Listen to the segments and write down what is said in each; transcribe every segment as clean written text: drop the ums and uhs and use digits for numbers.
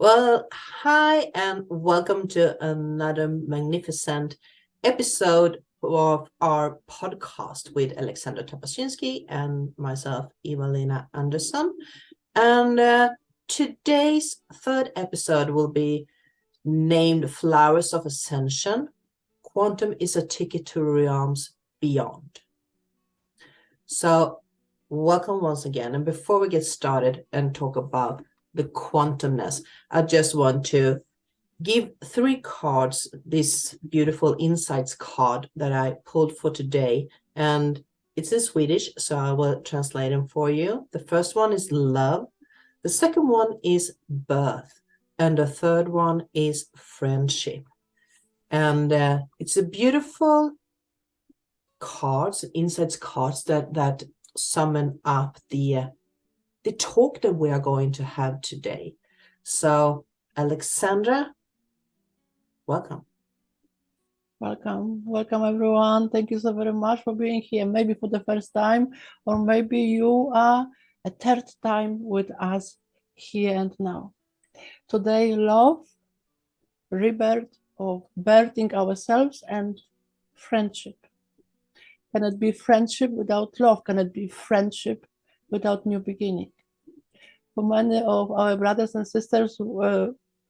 Well, hi, and welcome to another magnificent episode of our podcast with Alexandra and myself, Evelina Anderson. And today's third episode will be named Flowers of Ascension. Quantum is a ticket to realms beyond. So, welcome once again. And before we get started and talk about the quantumness, I just want to give 3 cards, this beautiful insights card that I pulled for today. And it's in Swedish, so I will translate them for you. The first one is love. The second one is birth. And the third one is friendship. And it's a beautiful cards, insights cards that summon up the talk that we are going to have today. So, Alexandra, welcome. Welcome everyone. Thank you so very much for being here. Maybe for the first time, or maybe you are a third time with us here and now. Today, love, rebirth of birthing ourselves, and friendship. Can it be friendship without love? Can it be friendship without new beginning? For many of our brothers and sisters,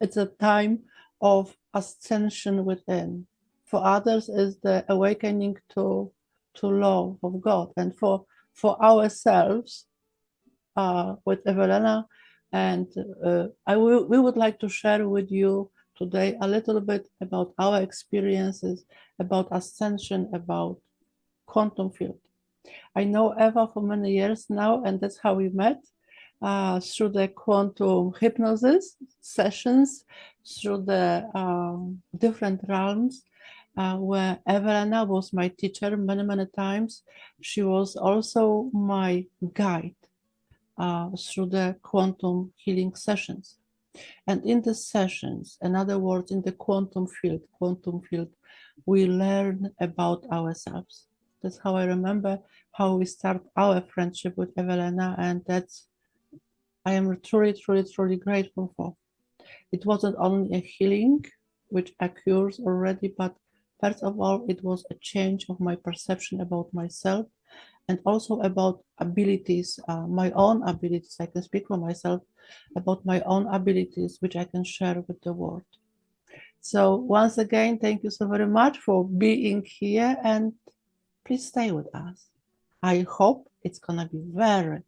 it's a time of ascension within. For others, is the awakening to love of God. And for ourselves, with Evelina, and we would like to share with you today a little bit about our experiences, about ascension, about quantum field. I know Eva for many years now, and that's how we met. Through the quantum hypnosis sessions, through the different realms, where Evelina was my teacher many times. She was also my guide through the quantum healing sessions. And in the sessions, in other words, in the quantum field, we learn about ourselves. That's how I remember how we start our friendship with Evelina, and that's I am truly grateful for. It wasn't only a healing, which occurs already, but first of all, it was a change of my perception about myself and also about abilities, my own abilities. I can speak for myself about my own abilities, which I can share with the world. So once again, thank you so very much for being here, and please stay with us. I hope it's gonna be very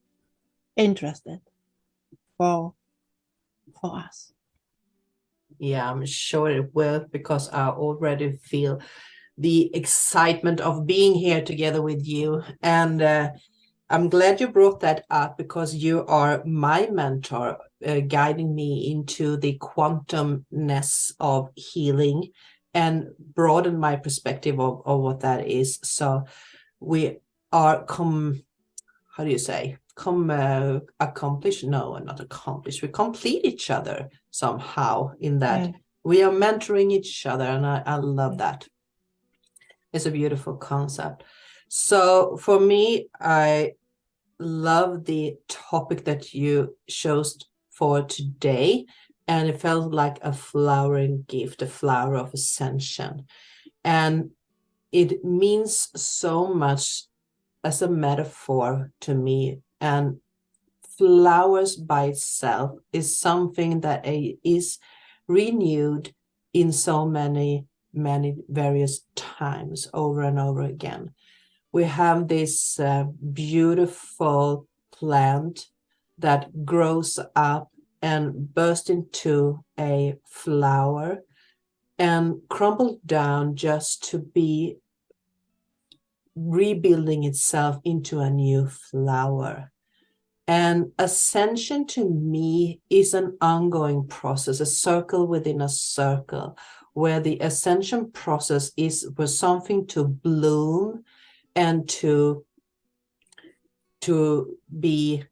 interesting for us. Yeah, I'm sure it will, because I already feel the excitement of being here together with you. And I'm glad you brought that up, because you are my mentor, guiding me into the quantumness of healing and broaden my perspective of what that is. So we are accomplish? No, not accomplish. We complete each other somehow in that we are mentoring each other, and I love that. It's a beautiful concept. So for me, I love the topic that you chose for today, and it felt like a flowering gift, a flower of ascension. And it means so much as a metaphor to me. And flowers by itself is something that is renewed in so many various times over and over again. We have this beautiful plant that grows up and bursts into a flower and crumbles down just to be rebuilding itself into a new flower. And ascension to me is an ongoing process, a circle within a circle, where the ascension process is for something to bloom and to be,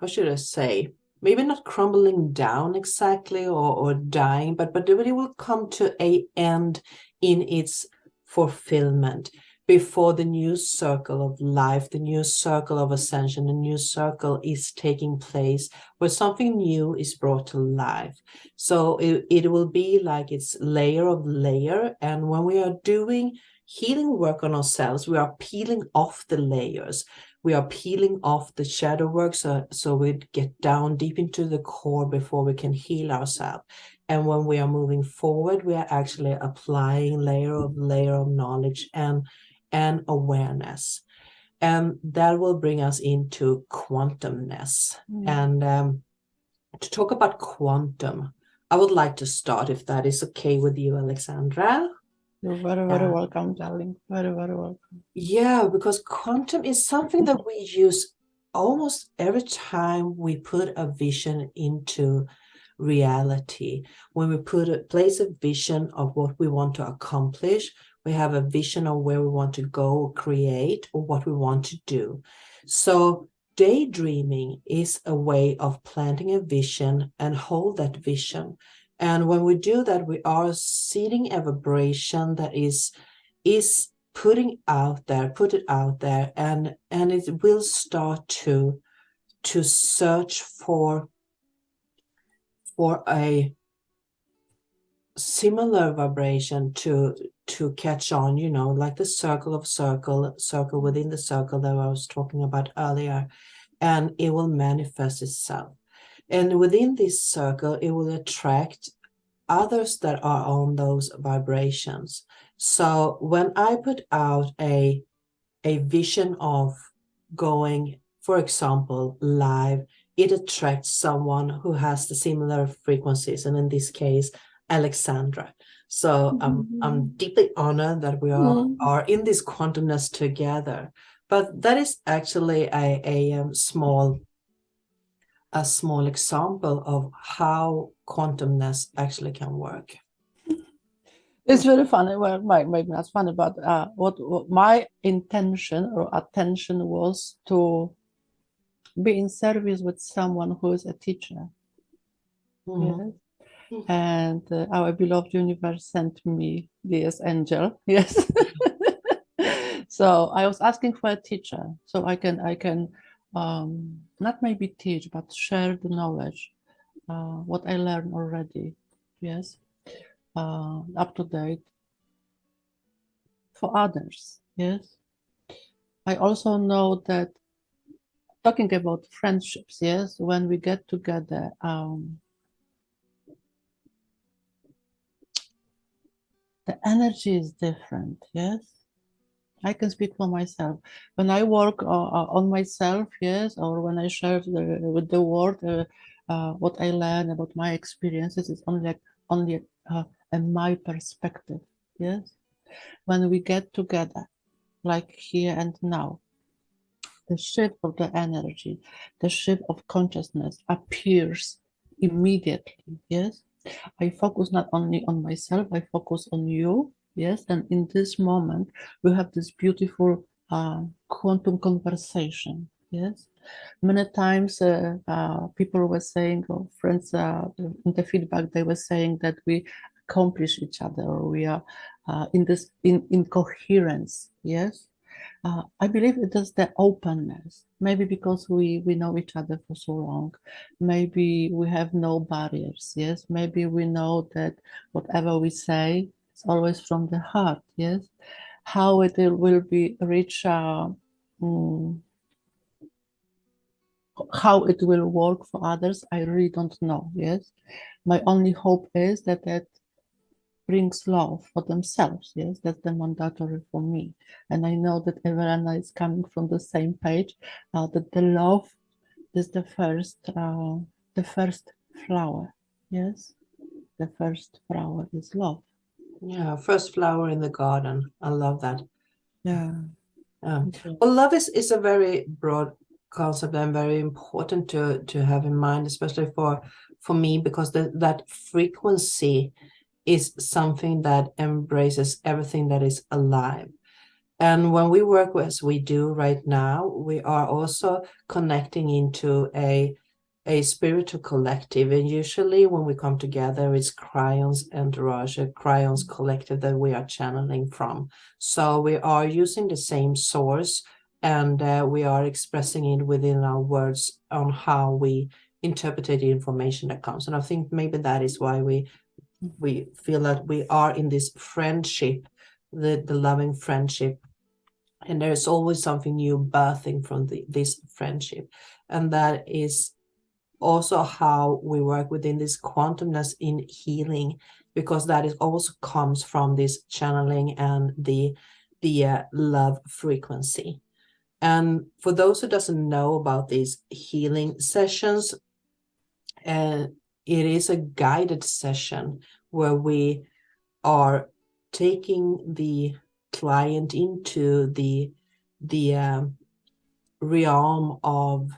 how should I say, maybe not crumbling down exactly or dying, but it will come to an end in its fulfillment. before the new circle of life, the new circle of ascension, the new circle is taking place, where something new is brought to life. So it will be like it's layer of layer. And when we are doing healing work on ourselves, we are peeling off the layers. We are peeling off the shadow work, so we get down deep into the core before we can heal ourselves. And when we are moving forward, we are actually applying layer of knowledge and awareness. And that will bring us into quantumness. And to talk about quantum, I would like to start, if that is okay with you, Alexandra. You're very, very welcome, darling. Very, very welcome. Yeah, because quantum is something that we use almost every time we put a vision into reality. When we place a vision of what we want to accomplish, we have a vision of where we want to go, create, or what we want to do. So daydreaming is a way of planting a vision and hold that vision. And when we do that, we are seeding a vibration that is put it out there, and it will start to search for a similar vibration to catch on, like the circle within the circle that I was talking about earlier, and it will manifest itself. And within this circle, it will attract others that are on those vibrations. So when I put out a vision of going, for example, live, it attracts someone who has the similar frequencies, and in this case, Alexandra. So I'm deeply honored that we are in this quantumness together. But that is actually a small example of how quantumness actually can work. It's very funny. Well, maybe not funny, but what my intention or attention was to be in service with someone who is a teacher. Yes. And our beloved universe sent me this angel. Yes. So I was asking for a teacher, so I can not maybe teach, but share the knowledge, what I learned already. Yes. Up to date for others. Yes. I also know that, talking about friendships, yes, when we get together, the energy is different. Yes, I can speak for myself. When I work on myself, yes, or when I share with the world what I learn about my experiences, it's only my perspective. Yes, when we get together, like here and now, the shift of the energy, the shift of consciousness appears immediately. Yes, I focus not only on myself, I focus on you. Yes, and in this moment, we have this beautiful quantum conversation. Yes, many times people were saying, or friends in the feedback, they were saying that we accomplish each other, or we are in coherence. Yes. I believe it is the openness, maybe because we know each other for so long. Maybe we have no barriers, yes. Maybe we know that whatever we say is always from the heart, yes. How it will be reached, how it will work for others, I really don't know, yes. My only hope is that brings love for themselves. Yes, that's the mandatory for me. And I know that Everana is coming from the same page, that the love is the first flower. Yes, the first flower is love. Yeah, first flower in the garden. I love that. Yeah. Well, love is a very broad concept and very important to have in mind, especially for me, because that frequency is something that embraces everything that is alive. And when we work as we do right now, we are also connecting into a a spiritual collective, and usually when we come together, it's KRYON's entourage, KRYON's collective that we are channeling from. So we are using the same source, and we are expressing it within our words on how we interpret the information that comes. And I think maybe that is why we feel that we are in this friendship, the loving friendship, and there's always something new birthing from this friendship. And that is also how we work within this quantumness in healing, because that is also comes from this channeling and the love frequency. And for those who doesn't know about these healing sessions, it is a guided session where we are taking the client into the realm of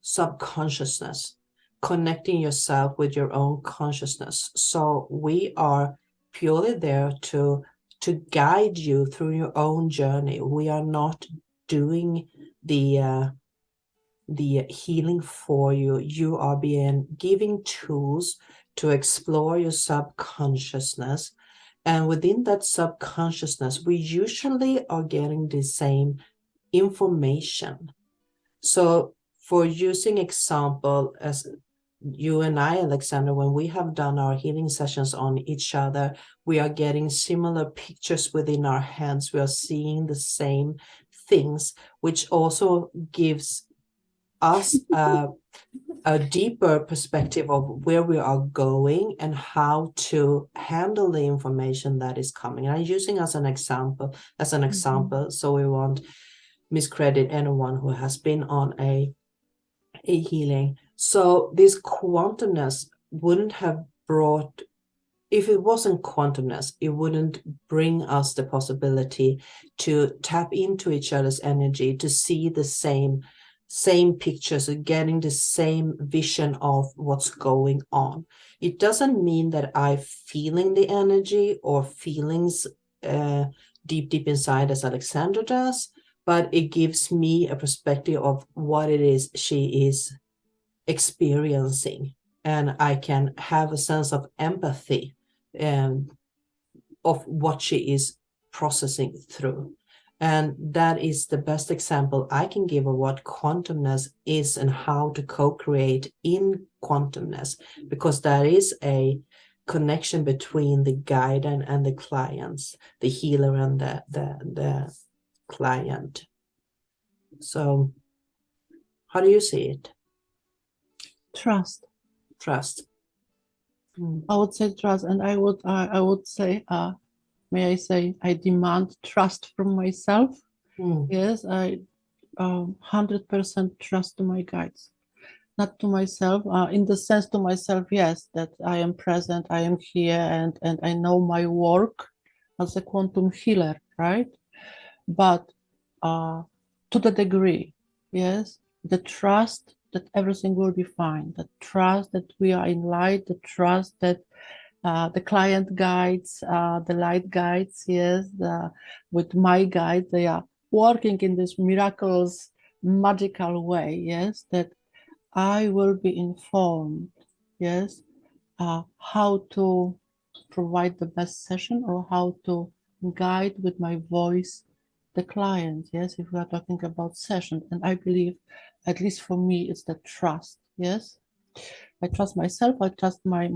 subconsciousness, connecting yourself with your own consciousness. So we are purely there to guide you through your own journey. We are not doing the healing for you. You are being given tools to explore your subconsciousness. And within that subconsciousness, we usually are getting the same information. So for using example, as you and I, Alexandra, when we have done our healing sessions on each other, we are getting similar pictures within our heads. We are seeing the same things, which also gives us a deeper perspective of where we are going and how to handle the information that is coming. And I'm using as an example, so we won't miscredit anyone who has been on a healing. So this quantumness wouldn't have brought, if it wasn't quantumness, it wouldn't bring us the possibility to tap into each other's energy, to see the same pictures, getting the same vision of what's going on. It doesn't mean that I'm feeling the energy or feelings deep inside as Alexandra does, but it gives me a perspective of what it is she is experiencing, and I can have a sense of empathy of what she is processing through. And that is the best example I can give of what quantumness is and how to co-create in quantumness, because that is a connection between the guide and the clients, the healer and the client. So how do you see it? Trust. I would say trust, and I would say, may I say, I demand trust from myself. Yes, I 100% trust to my guides, not to myself. In the sense to myself, yes, that I am present, I am here, and I know my work as a quantum healer, right? But to the degree, yes, the trust that everything will be fine, the trust that we are in light, the trust that the client guides, the light guides, yes, with my guide, they are working in this miraculous, magical way, yes, that I will be informed, yes, how to provide the best session or how to guide with my voice the client, yes, if we are talking about session. And I believe, at least for me, it's the trust, yes. I trust myself, I trust my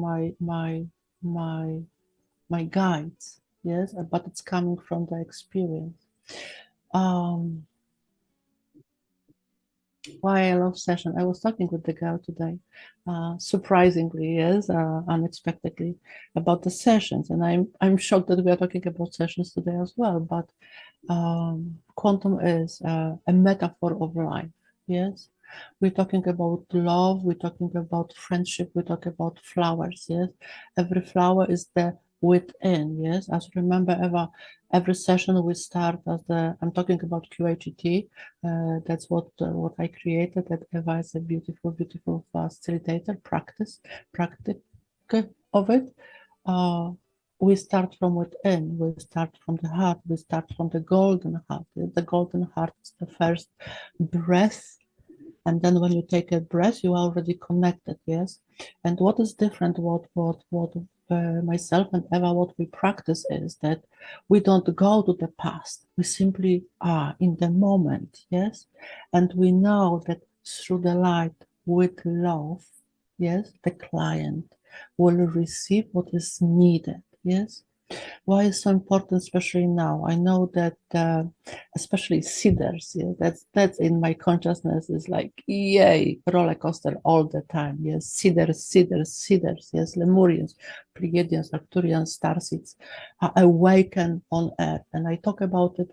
guides, yes, but it's coming from the experience. Why I love session. I was talking with the girl today, surprisingly, yes, unexpectedly, about the sessions, and I'm shocked that we are talking about sessions today as well. But quantum is a metaphor of life. Yes, we're talking about love. We're talking about friendship. We talk about flowers. Yes, every flower is the within. Yes, as remember, every session we start as I'm talking about QHET. That's what I created. That Eva is a beautiful facilitator, practice of it. We start from within. We start from the heart. We start from the golden heart. The golden heart is the first breath And then when you take a breath, you are already connected, yes? And what is different, what myself and Eva, what we practice is that we don't go to the past. We simply are in the moment, yes? And we know that through the light, with love, yes, the client will receive what is needed, yes? Why is so important, especially now? I know that, especially seeders, yeah, that's in my consciousness is like, yay, roller coaster all the time. Yes, seeders. Yes, Lemurians, Pleiadians, Arcturians, starseeds awaken on Earth, and I talk about it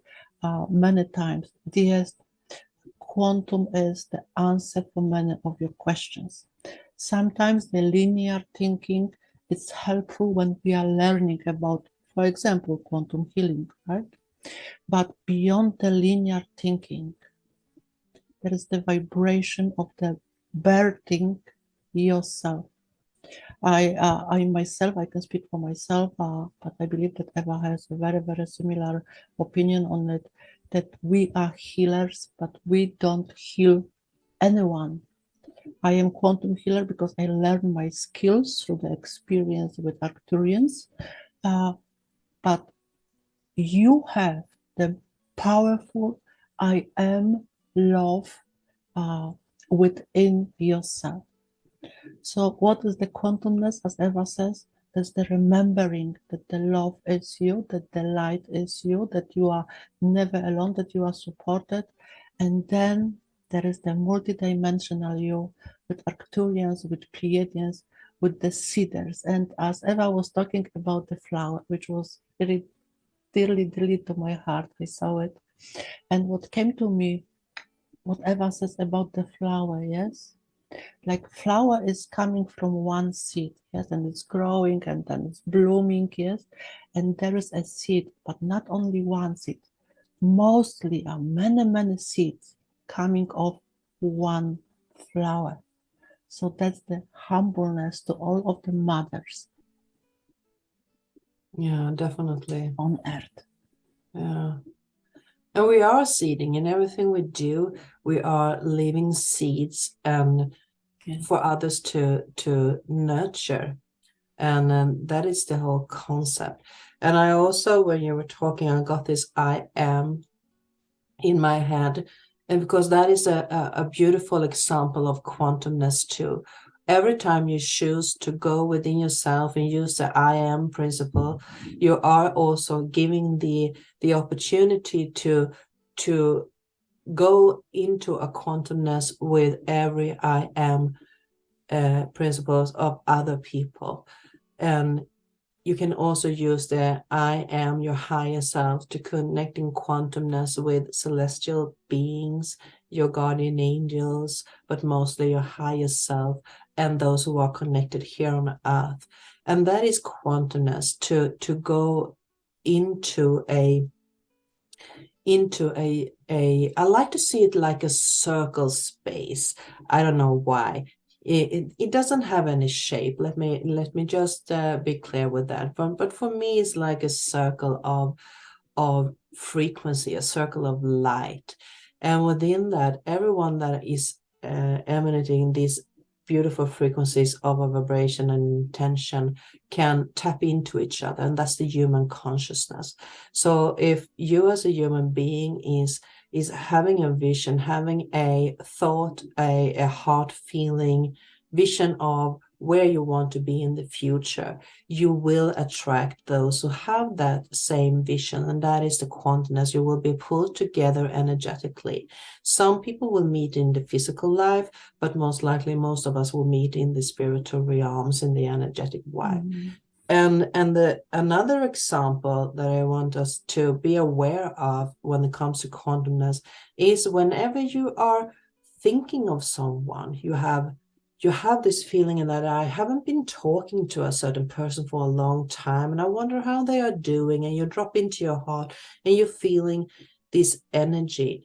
many times. Yes, quantum is the answer for many of your questions. Sometimes the linear thinking is helpful when we are learning about, for example, quantum healing, right? But beyond the linear thinking, there is the vibration of the birthing yourself. I myself, I can speak for myself, but I believe that Eva has a very, very similar opinion on it, that we are healers, but we don't heal anyone. I am quantum healer because I learned my skills through the experience with Arcturians, but you have the powerful I am love within yourself. So what is the quantumness, as Eva says? That's the remembering that the love is you, that the light is you, that you are never alone, that you are supported. And then there is the multidimensional you with Arcturians, with Pleiadians, with the seeders. And as Eva was talking about the flower, which was really dearly to my heart, I saw it. And what came to me, what Eva says about the flower, yes? Like flower is coming from one seed, yes, and it's growing and then it's blooming, yes, and there is a seed, but not only one seed, mostly are many seeds coming off one flower. So that's the humbleness to all of the mothers, Yeah, definitely. On earth. Yeah. And we are seeding in everything we do. We are leaving seeds and for others to nurture. And that is the whole concept. And I also, when you were talking, I got this I am in my head. And because that is a beautiful example of quantumness too. Every time you choose to go within yourself and use the I am principle, you are also giving the opportunity to go into a quantumness with every I am principles of other people. And you can also use the I am your higher self to connect in quantumness with celestial beings, your guardian angels, but mostly your higher self and those who are connected here on earth. And that is quantumness, to go into a I like to see it like a circle space. I don't know why. It doesn't have any shape. Let me just be clear with that. But for me, it's like a circle of frequency, a circle of light, and within that, everyone that is emanating these beautiful frequencies of a vibration and intention can tap into each other, and that's the human consciousness. So if you as a human being is having a vision, having a thought, a heart feeling vision of where you want to be in the future, you will attract those who have that same vision, and that is the quantumness. You will be pulled together energetically. Some people will meet in the physical life, but most likely most of us will meet in the spiritual realms, in the energetic way. And another example that I want us to be aware of when it comes to quantumness is whenever you are thinking of someone, you have this feeling that I haven't been talking to a certain person for a long time, and I wonder how they are doing, and you drop into your heart and you're feeling this energy,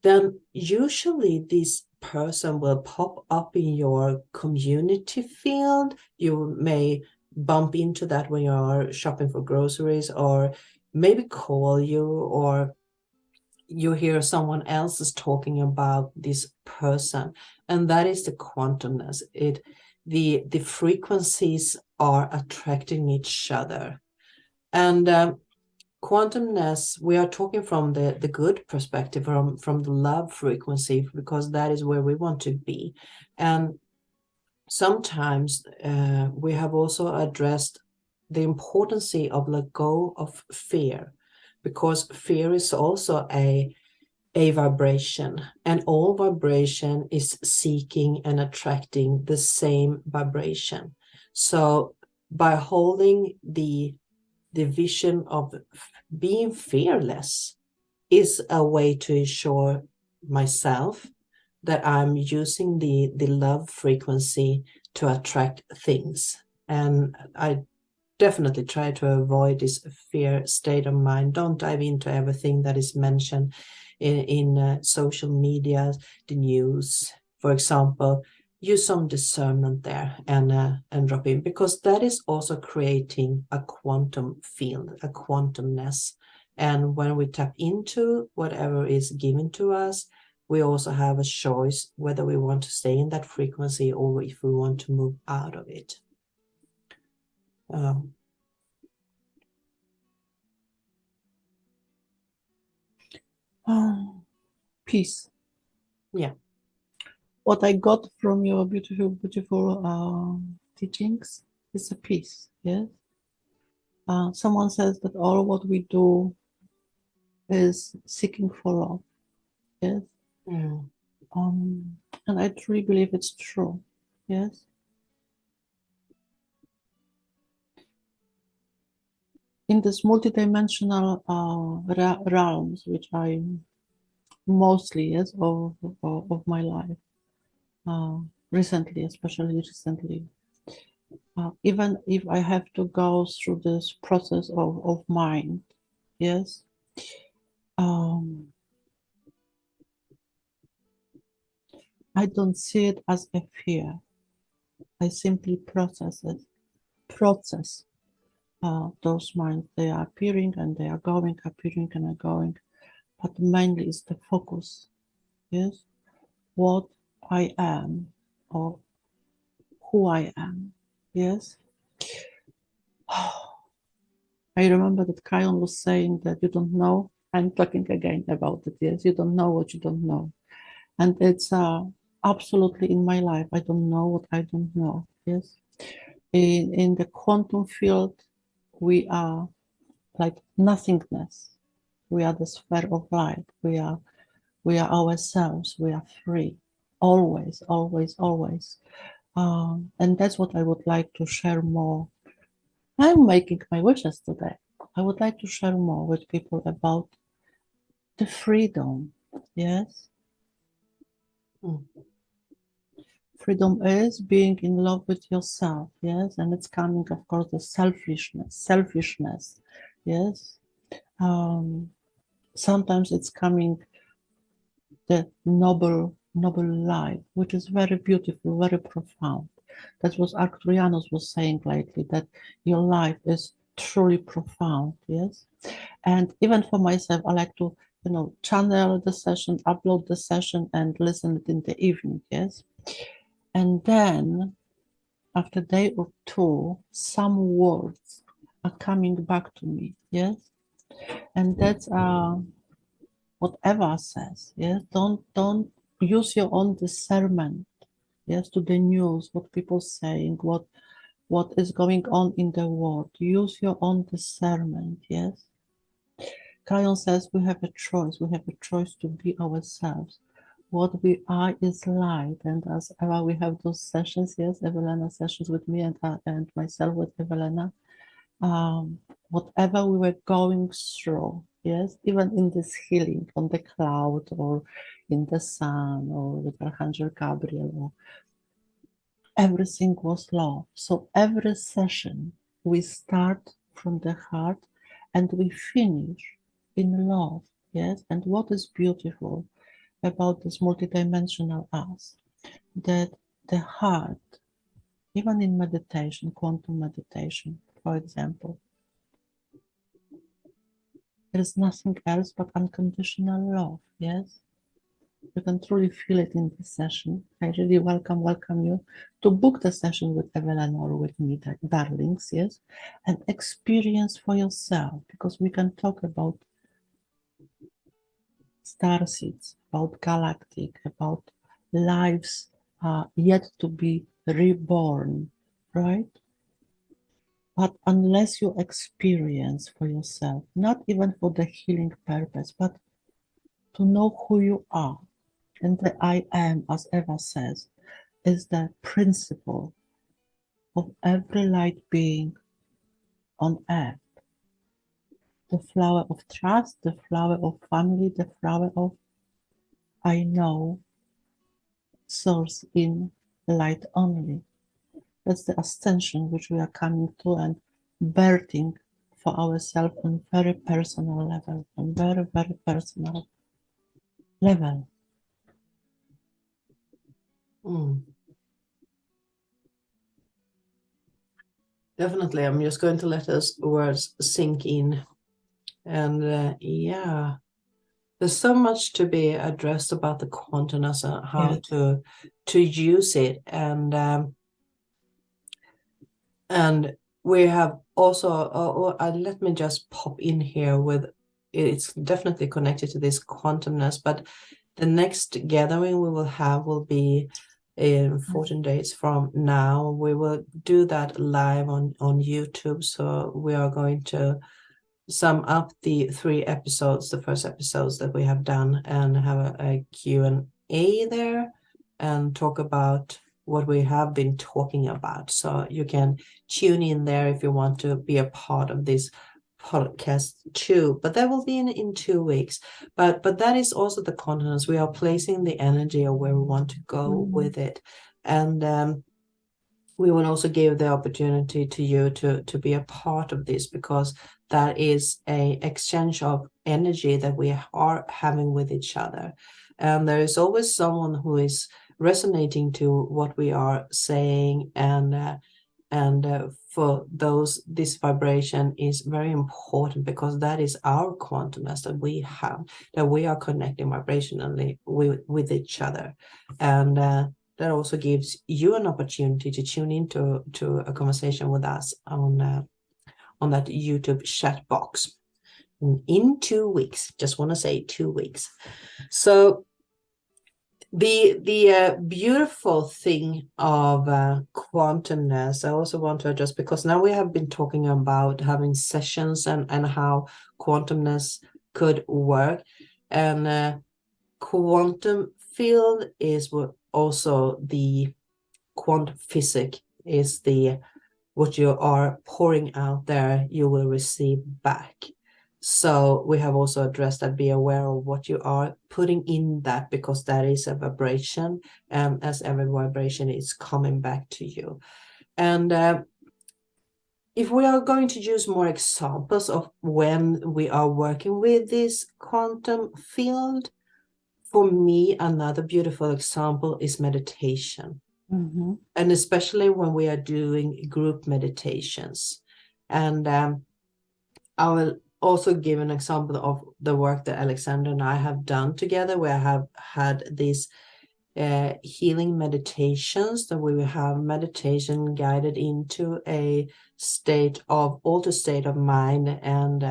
then usually this person will pop up in your community field. You may bump into that when you're shopping for groceries, or maybe call you, or you hear someone else is talking about this person, and that is the quantumness. The frequencies are attracting each other. And quantumness, we are talking from the good perspective, from the love frequency, because that is where we want to be. And sometimes we have also addressed the importance of let go of fear, because fear is also a vibration, and all vibration is seeking and attracting the same vibration. So by holding the vision of being fearless is a way to ensure myself that I'm using the love frequency to attract things. And I definitely try to avoid this fear state of mind. Don't dive into everything that is mentioned in social media, the news, for example. Use some discernment there and drop in, because that is also creating a quantum field, a quantumness. And when we tap into whatever is given to us, we also have a choice whether we want to stay in that frequency or if we want to move out of it. Peace. Yeah. What I got from your beautiful, beautiful teachings is a peace. Yes. Someone says that all what we do is seeking for love. Yes. Mm. And I truly believe it's true. Yes. In this multidimensional realms, which I mostly, yes, of my life, recently, especially recently, even if I have to go through this process of mind, yes, I don't see it as a fear. I simply process those minds. They are appearing and they are going, appearing and are going, but mainly is the focus, yes, what I am or who I am, yes. I remember that KRYON was saying that you don't know. I'm talking again about it, yes, you don't know what you don't know. And it's absolutely in my life. I don't know what I don't know, yes. In the quantum field, we are like nothingness. We are the sphere of light. We are ourselves. We are free. Always, always, always. And that's what I would like to share more. I'm making my wishes today. I would like to share more with people about the freedom. Yes. Freedom is being in love with yourself. Yes. And it's coming, of course, the selfishness. Yes. Sometimes it's coming the noble life, which is very beautiful, very profound. That's what Arcturianous was saying lately, that your life is truly profound, yes? And even for myself, I like to, channel the session, upload the session and listen it in the evening, yes? And then after a day or two, some words are coming back to me, yes? And that's what Eva says, yes? Don't use your own discernment, yes, to the news, what people saying, what is going on in the world. Use your own discernment, yes. KRYON says we have a choice. We have a choice to be ourselves. What we are is light. And as Eva, we have those sessions, yes, Evelena sessions with me and myself with Evelena. Whatever we were going through, yes, even in this healing on the cloud or in the sun or with Archangel Gabriel, everything was love. So every session we start from the heart and we finish in love, yes. And what is beautiful about this multidimensional us, that the heart, even in meditation, quantum meditation, for example, there is nothing else but unconditional love. Yes, you can truly feel it in this session. I really welcome you to book the session with Evelyn or with me, darlings. Yes, and experience for yourself, because we can talk about starseeds, about galactic, about lives yet to be reborn, right? But unless you experience for yourself, not even for the healing purpose, but to know who you are, and the I am, as Eva says, is the principle of every light being on earth. The flower of trust, the flower of family, the flower of I know, source in light only. That's the ascension which we are coming to and birthing for ourselves on very personal level, on very, very personal level. Definitely, I'm just going to let those words sink in. And yeah, there's so much to be addressed about the quantumness and how to use it. And we have also, let me just pop in here with, it's definitely connected to this quantumness, but the next gathering we will have will be in 14 days from now. We will do that live on YouTube. So we are going to sum up the 3 episodes, the first episodes that we have done, and have a Q&A there and talk about what we have been talking about. So you can tune in there if you want to be a part of this podcast too. But that will be in 2 weeks. But that is also the continents. We are placing the energy of where we want to go with it. And we will also give the opportunity to you to be a part of this, because that is a exchange of energy that we are having with each other. And there is always someone who is resonating to what we are saying, and for those, this vibration is very important, because that is our quantumness that we have, that we are connecting vibrationally with each other. And that also gives you an opportunity to tune into a conversation with us on that YouTube chat box in 2 weeks. Just want to say 2 weeks. So the beautiful thing of quantumness, I also want to address, because now we have been talking about having sessions and how quantumness could work, and quantum field is what also the quantum physics is, the what you are pouring out there you will receive back. So we have also addressed that. Be aware of what you are putting in that, because that is a vibration, and as every vibration is coming back to you. And if we are going to use more examples of when we are working with this quantum field, for me, another beautiful example is meditation. And especially when we are doing group meditations. And I will also give an example of the work that Alexandra and I have done together, where I have had these healing meditations, that we will have meditation guided into a altered state of mind, and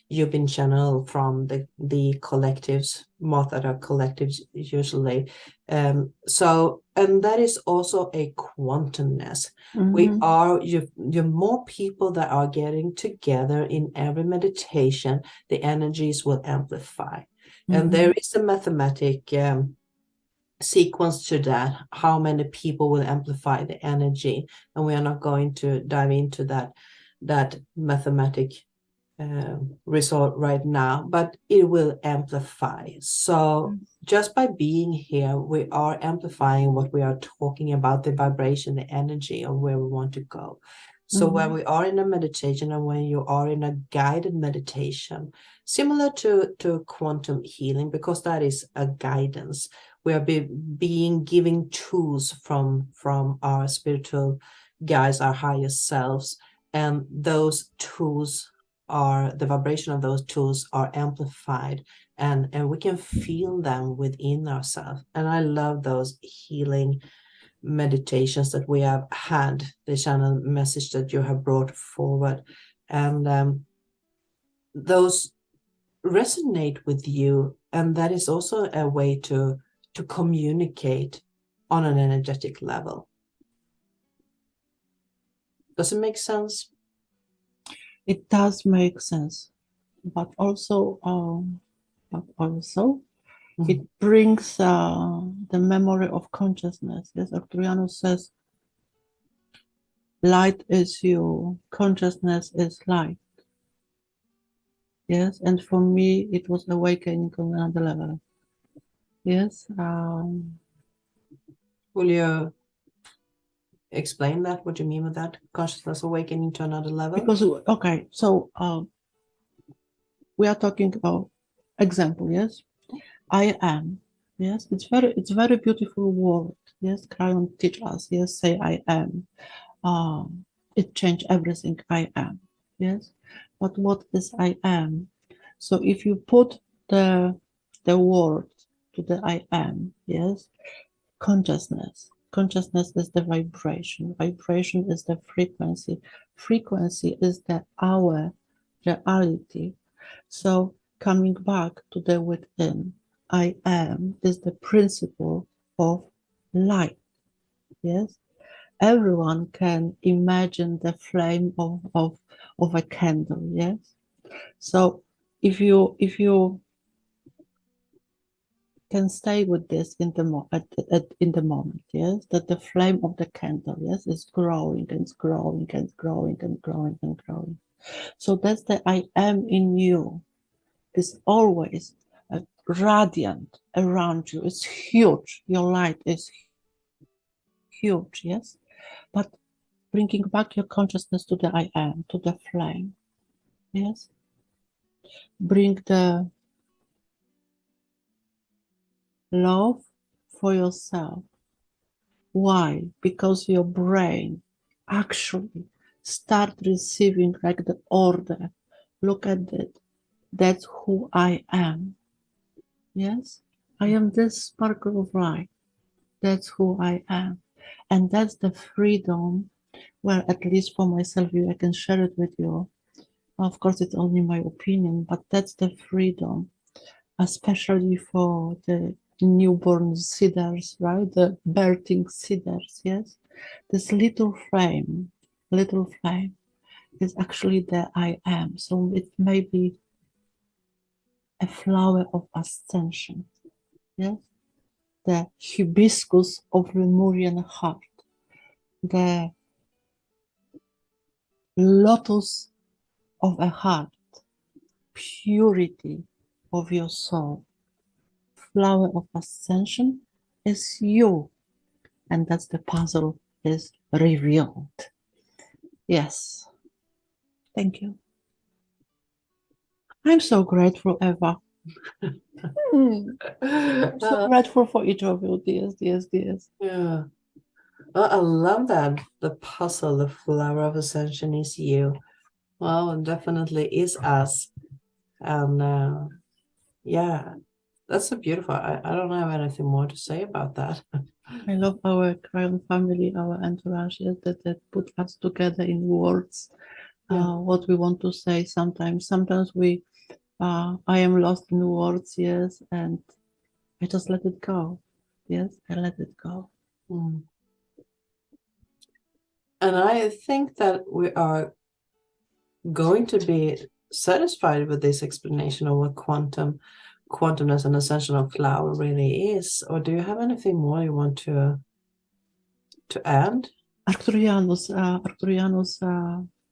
you've been channeled from the collectives, most that are collectives usually. So, and that is also a quantumness. You're more people that are getting together in every meditation, the energies will amplify. And there is a mathematic sequence to that, how many people will amplify the energy, and we are not going to dive into that mathematic result right now, but it will amplify. So just by being here, we are amplifying what we are talking about, the vibration, the energy of where we want to go. So when we are in a meditation, and when you are in a guided meditation, similar to quantum healing, because that is a guidance, we are being giving tools from our spiritual guides, our higher selves, and those tools the vibration of those tools are amplified, and we can feel them within ourselves. And I love those healing meditations that we have had, the channel message that you have brought forward, and those resonate with you, and that is also a way to communicate on an energetic level. Does it make sense? It does make sense, but also it brings the memory of consciousness. Yes, Arcturianous says, light is you, consciousness is light. Yes, and for me, it was awakening on another level. Yes. Will you explain that? What do you mean with that? Consciousness awakening to another level? Because, okay, so we are talking about example, yes? I am, yes? It's very beautiful word, yes? KRYON teach us, yes? Say I am. It changed everything, I am, yes? But what is I am? So if you put the word to the I am, yes? Consciousness is the vibration is the frequency is our reality. So coming back to the within, I am is the principle of light. Yes, everyone can imagine the flame of a candle. Yes, so if you can stay with this in the moment, yes, that the flame of the candle, yes, is growing and growing and growing and growing and growing. So that's the I am in you is always radiant around you. It's huge. Your light is huge, yes, but bringing back your consciousness to the I am, to the flame, yes, bring the love for yourself. Why? Because your brain actually start receiving like the order. Look at it. That's who I am. Yes, I am this sparkle of light. That's who I am. And that's the freedom. Well, at least for myself, I can share it with you. Of course, it's only my opinion, but that's the freedom, especially for the newborn seeders, right? The birthing seeders, yes? This little flame is actually the I am. So it may be a flower of ascension, yes? The hibiscus of Lemurian heart, the lotus of a heart, purity of your soul. Flower of ascension is you, and that's the puzzle is revealed. Yes. Thank you. I'm so grateful, Eva. I'm so grateful for each of you. Yes. Yeah. Well, I love that. The puzzle, the flower of ascension is you. Well, it definitely is us. And yeah, that's so beautiful. I don't have anything more to say about that. I love our KRYON family, our entourage, that put us together in words. Yeah. What we want to say sometimes. Sometimes I am lost in words, yes, and I just let it go. Yes, I let it go. Mm. And I think that we are going to be satisfied with this explanation of what quantumness and ascensional flower really is. Or do you have anything more you want to add? Arcturianous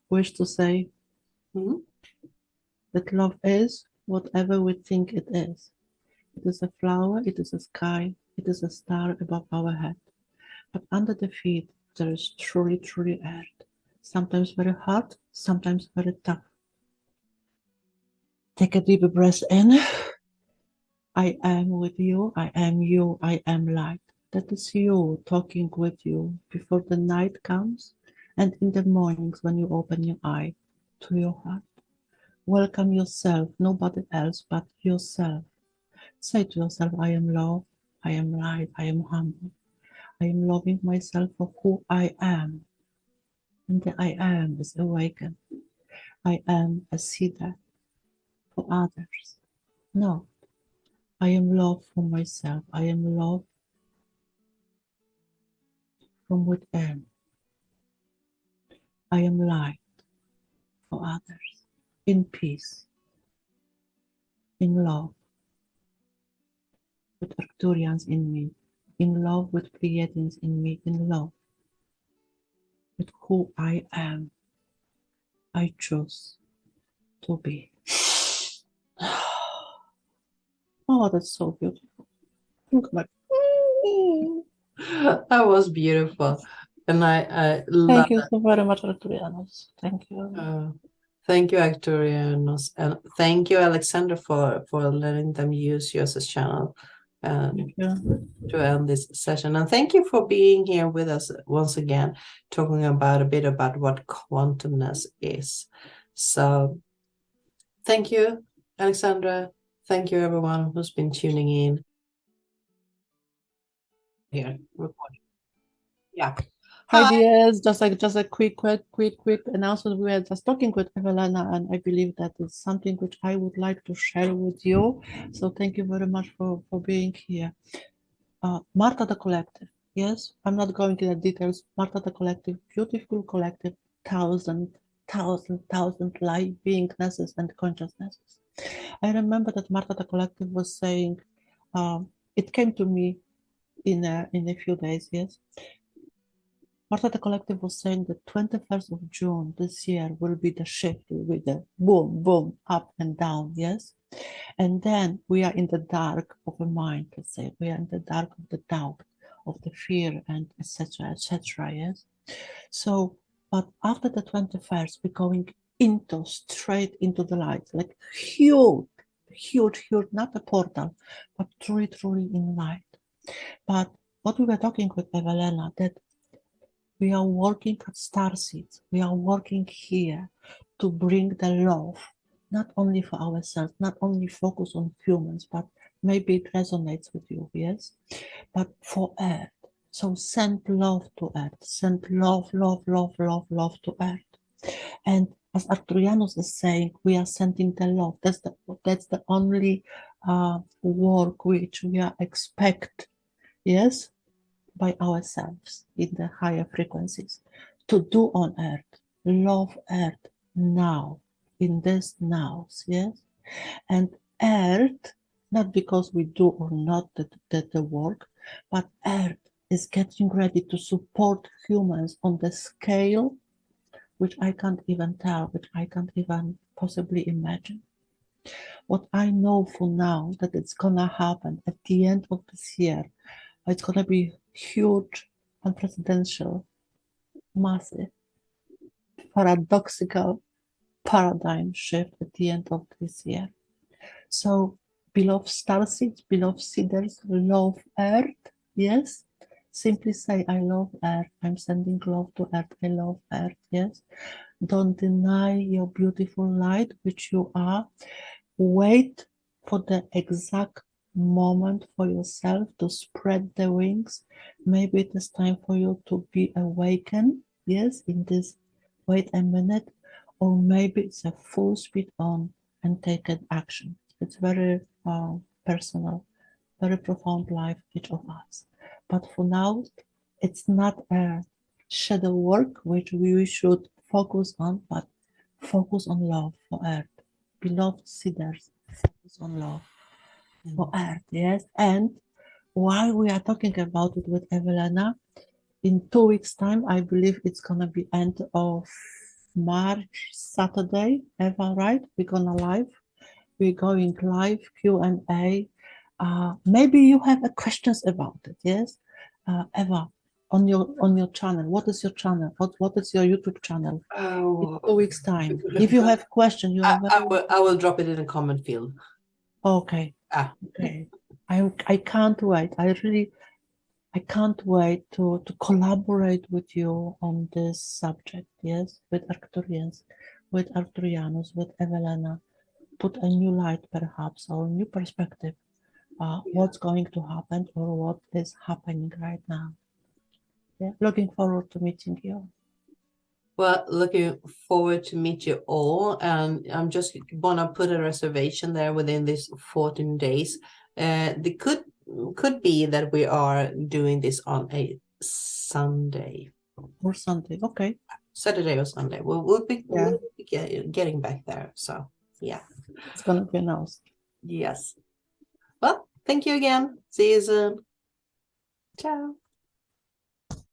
wish to say that love is whatever we think it is. It is a flower, it is a sky, it is a star above our head. But under the feet, there is truly, truly earth. Sometimes very hard, sometimes very tough. Take a deep breath in. I am with you, I am you, I am light. That is you talking with you before the night comes and in the mornings when you open your eye to your heart. Welcome yourself, nobody else but yourself. Say to yourself, I am love, I am light, I am humble. I am loving myself for who I am. And the I am is awakened. I am a seeder for others. No, I am love for myself. I am love from within. I am light for others. In peace, in love with Arcturians in me, in love with Pleiadians in me, in love with who I am. I choose to be. Oh, that's so beautiful. Look at my. That was beautiful. And I love Thank you so very much, Arcturianos. Thank you. Thank you, Arcturianous, and thank you, Alexandra, for letting them use you as a channel Thank you. to end this session. And thank you for being here with us once again, talking about a bit about what quantumness is. So thank you, Alexandra. Thank you, everyone who's been tuning in. Here, recording. Yeah. Hi, Hi. dears. Just a quick announcement. We were just talking with Evelina, and I believe that is something which I would like to share with you. So thank you very much for being here. Marta the Collective. Yes, I'm not going into the details. Marta the Collective, beautiful collective, thousand light beingnesses and consciousnesses. I remember that Marta the Collective was saying, it came to me in a few days. Yes. Marta the Collective was saying that 21st of June this year will be the shift, will be the boom, boom, up and down, yes? And then we are in the dark of the mind, let's say. We are in the dark of the doubt, of the fear, and etc., yes? So, but after the 21st, we're going straight into the light, like huge, not a portal, but truly in light. But what we were talking with Evelina, that we are working at StarSeed. We are working here to bring the love, not only for ourselves, not only focus on humans, but maybe it resonates with you, yes? But for Earth. So send love to Earth. Send love to Earth. And as Arcturianus is saying, we are sending the love. That's the only work which we are expect, yes, by ourselves in the higher frequencies to do on earth, love earth now, in this now, yes? And earth, not because we do or not the work, but earth is getting ready to support humans on the scale which I can't even tell, which I can't even possibly imagine. What I know for now that it's gonna happen at the end of this year, it's gonna be huge, unprecedented, massive, paradoxical paradigm shift at the end of this year. So, beloved starseeds, beloved seeders, love Earth, yes? Simply say, I love Earth. I'm sending love to Earth. I love Earth, yes? Don't deny your beautiful light, which you are. Wait for the exact moment for yourself to spread the wings. Maybe it is time for you to be awakened, yes, in this wait a minute, or maybe it's a full speed on and take an action. It's very personal, very profound life, each of us. But for now, it's not a shadow work which we should focus on, but focus on love for Earth. Beloved seeders, focus on love for Earth, yes? And while we are talking about it with Evelina, in 2 weeks' time, I believe it's gonna be end of March, Saturday, Eva, right? We're gonna live. We're going live Q&A. Maybe you have questions about it, yes? Eva, on your channel, what is your channel? What is your YouTube channel? In 2 weeks' time. If you have question, you have I will drop it in a comment field. okay. Okay. I can't wait. I can't wait to collaborate with you on this subject, yes, with Arcturians. with Arcturianous, with Evelena, put a new light perhaps, or new perspective, what's going to happen or what is happening right now. Yeah, looking forward to meeting you. Well, looking forward to meet you all. And I'm just gonna put a reservation there within these 14 days. It could be that we are doing this on a Sunday. Or Sunday, okay. Saturday or Sunday. We'll be getting back there. So yeah. It's gonna be nice. Yes. Well, thank you again. See you soon. Ciao.